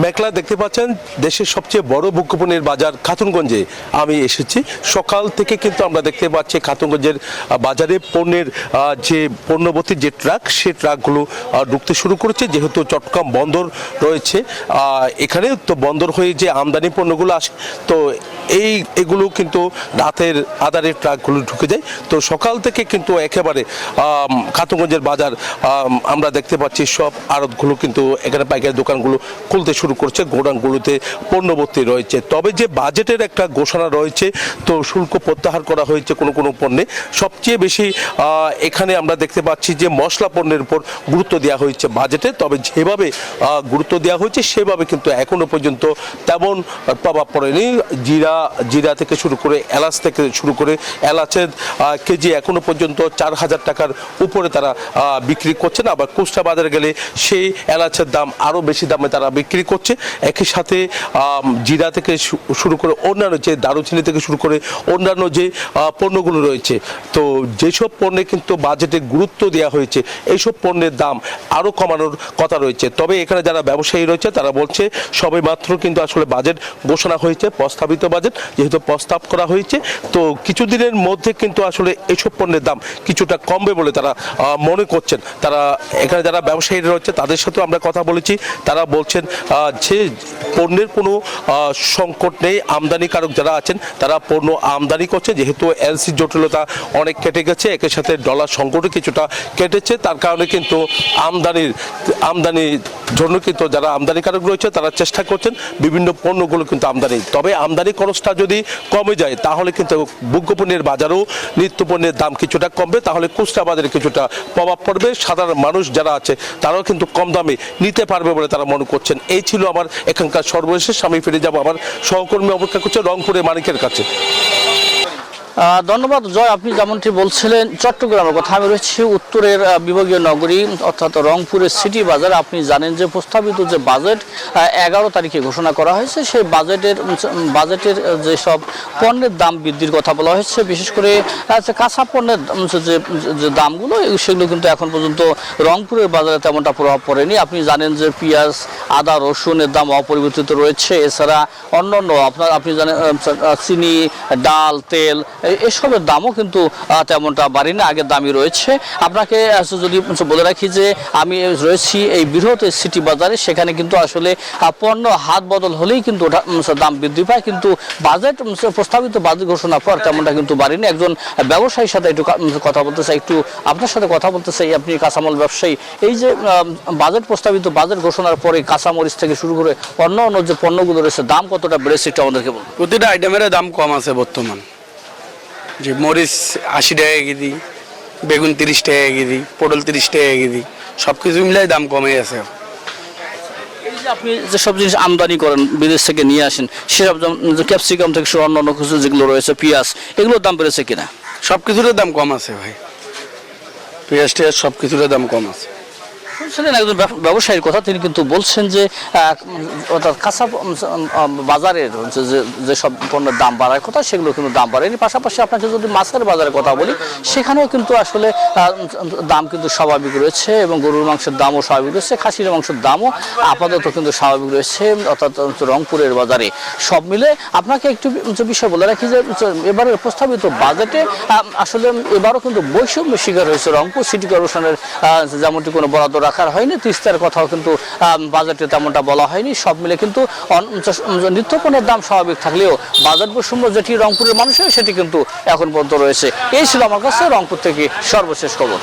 মেঘলা দেখতে পাচ্ছেন দেশের সবচেয়ে বড় ভোগ্যপণ্যের বাজার খাতুনগঞ্জে আমি এসেছি। সকাল থেকে কিন্তু আমরা দেখতে পাচ্ছি খাতুনগঞ্জের বাজারে পণ্যের যে পণ্যবর্তী যে ট্রাক সে ট্রাকগুলো ঢুকতে শুরু করেছে, যেহেতু চট্টগ্রাম বন্দর রয়েছে। এখানে তো বন্দর হয়ে যে আমদানি পণ্যগুলো আসে, তো এগুলো কিন্তু রাতের আধারের ট্রাকগুলো ঢুকে যায়। তো সকাল থেকে কিন্তু একেবারে খাতুনগঞ্জের বাজার আমরা দেখতে পাচ্ছি সব আড়তগুলো কিন্তু এখানে পাইকারি দোকানগুলো খুলতে শুরু করছে, গোডাউনগুলোতে পণ্যভর্তি রয়েছে। তবে যে বাজেটের একটা ঘোষণা রয়েছে, তো শুল্ক প্রত্যাহার করা হয়েছে কোনো কোনো পণ্যে। সবচেয়ে বেশি এখানে আমরা দেখতে পাচ্ছি যে মশলা পণ্যের উপর গুরুত্ব দেওয়া হয়েছে বাজেটে। তবে যেভাবে গুরুত্ব দেওয়া হয়েছে সেভাবে কিন্তু এখনো পর্যন্ত তেমন প্রভাব পড়েনি। জিরা থেকে শুরু করে এলাচ থেকে শুরু করে এলাচের কেজি এখনো পর্যন্ত 4,000 টাকার উপরে তারা বিক্রি করছেন। আবার খুচরা বাজারে গেলে সেই এলাচের দাম আরও বেশি দামে তারা বিক্রি করছে। একই সাথে জিরা থেকে শুরু করে অন্যান্য যে দারুচিনি থেকে শুরু করে অন্যান্য যে পণ্যগুলো রয়েছে, তো যেসব পণ্যে কিন্তু বাজেটে গুরুত্ব দেওয়া হয়েছে এইসব পণ্যের দাম আরও কমানোর কথা রয়েছে। তবে এখানে যারা ব্যবসায়ী রয়েছে তারা বলছে সবে মাত্র কিন্তু আসলে বাজেট ঘোষণা হয়েছে, প্রস্তাবিত বাজেট যেহেতু প্রস্তাব করা হয়েছে, তো কিছুদিনের মধ্যে কিন্তু আসলে এইসব পণ্যের দাম কিছুটা কমবে বলে তারা মনে করছেন। তারা এখানে যারা ব্যবসায়ীরা রয়েছে তাদের সাথেও আমরা কথা বলেছি, তারা বলছেন যে পণ্যের কোনো সংকট নেই। আমদানিকারক যারা আছেন তারা পণ্য আমদানি করছে, যেহেতু এলসি জটিলতা অনেক কেটে গেছে, একের সাথে ডলার সংকটও কিছুটা কেটেছে। তার কারণে কিন্তু আমদানির জন্য কিন্তু যারা আমদানিকারক রয়েছে তারা চেষ্টা করছেন বিভিন্ন পণ্যগুলো কিন্তু আমদানি। তবে আমদানি খরচটা যদি কমে যায় তাহলে কিন্তু ভোগ্যপণ্যের বাজারেও নিত্যপণ্যের দাম কিছুটা কমবে, তাহলে খুচরা বাজারে কিছুটা প্রভাব পড়বে। সাধারণ মানুষ যারা আছে তারাও কিন্তু কম দামে নিতে পারবে বলে তারা মনে করছেন। এই ছিল আমার এখানকার সর্বশেষ। আমি ফিরে যাব আমার সহকর্মী অপেক্ষা করছে রংপুরে মানিকের কাছে। ধন্যবাদ জয়। আপনি যেমনটি বলছিলেন চট্টগ্রামের কথা, আমি রয়েছি উত্তরের বিভাগীয় নগরী অর্থাৎ রংপুরের সিটি বাজার। আপনি জানেন যে প্রস্তাবিত যে বাজেট 11 তারিখে ঘোষণা করা হয়েছে, সেই বাজেটের যেসব পণ্যের দাম বৃদ্ধির কথা বলা হয়েছে, বিশেষ করে কাঁচা পণ্যের যে দামগুলো সেগুলো কিন্তু এখন পর্যন্ত রংপুরের বাজারে তেমনটা প্রভাব পড়েনি। আপনি জানেন যে পেঁয়াজ, আদা, রসুনের দাম অপরিবর্তিত রয়েছে। এছাড়া অন্যান্য আপনি জানেন চিনি, ডাল, তেল এসবের দামও কিন্তু তেমনটা বাড়েনি, আগের দামই রয়েছে। আপনাকে যদি বলে রাখি যে আমি রয়েছি এই বৃহৎ সিটি বাজারে, সেখানে কিন্তু আসলে পণ্য হাত বদল হলেই কিন্তু দাম বৃদ্ধি পায়, কিন্তু বাজেট প্রস্তাবিত বাজেট ঘোষণার পর তেমনটা কিন্তু বাড়েনি। একজন ব্যবসায়ীর সাথে একটু কথা বলতে চাই, একটু আপনার সাথে কথা বলতে চাই। আপনি কাঁচামাল ব্যবসায়ী, এই যে প্রস্তাবিত বাজেট ঘোষণার পরে কাঁচামরিচ থেকে শুরু করে অন্য যে পণ্যগুলো রয়েছে দাম কতটা বেড়েছে একটু আমাদেরকে বলুন। প্রতিটা আইটেমের দাম কম আছে বর্তমান। যে মরিচ 80 টাকা কেজি, বেগুন 30 টাকা কেজি, পটল 30 টাকা কেজি, সব কিছু মিলাই দাম কমে আছে। এই যে আপনি যেসব জিনিস আমদানি করেন বিদেশ থেকে নিয়ে আসেন, সেসব ক্যাপসিকাম থেকে শুরু অন্যান্য কিছু যেগুলো রয়েছে, পেঁয়াজ, এগুলোর দাম বেড়েছে কিনা? সব কিছুর দাম কম আছে ভাই, পেঁয়াজ টেয়াজ সব কিছুর দাম কম আছে। শুনছিলেন একজন ব্যবসায়ীর কথা, তিনি কিন্তু বলছেন যে অর্থাৎ কাঁচা বাজারের যেসব পণ্যের দাম বাড়ার কথা সেগুলো কিন্তু দাম বাড়েনি। পাশাপাশি আপনাকে যদি মাছের বাজারের কথা বলি, সেখানেও কিন্তু আসলে দাম কিন্তু স্বাভাবিক রয়েছে এবং গরুর মাংসের দামও স্বাভাবিক রয়েছে, খাসির মাংসের দামও আপাতত কিন্তু স্বাভাবিক রয়েছে অর্থাৎ রংপুরের বাজারে। সব মিলে আপনাকে একটু বিষয় বলে রাখি যে এবারের প্রস্তাবিত বাজেটে আসলে এবারও কিন্তু বৈষম্য শিকার হয়েছে রংপুর সিটি কর্পোরেশনের। যেমনটি কোনো বরাদ্দ রাখার হয়নি, তিস্তার কথাও কিন্তু বাজেটে তেমনটা বলা হয়নি। সব মিলে কিন্তু নিত্যপণ্যের দাম স্বাভাবিক থাকলেও বাজেট বৈষম্য যেটি রংপুরের মানুষের সেটি কিন্তু এখন পর্যন্ত রয়েছে। এই ছিল আমার কাছে রংপুর থেকে সর্বশেষ খবর।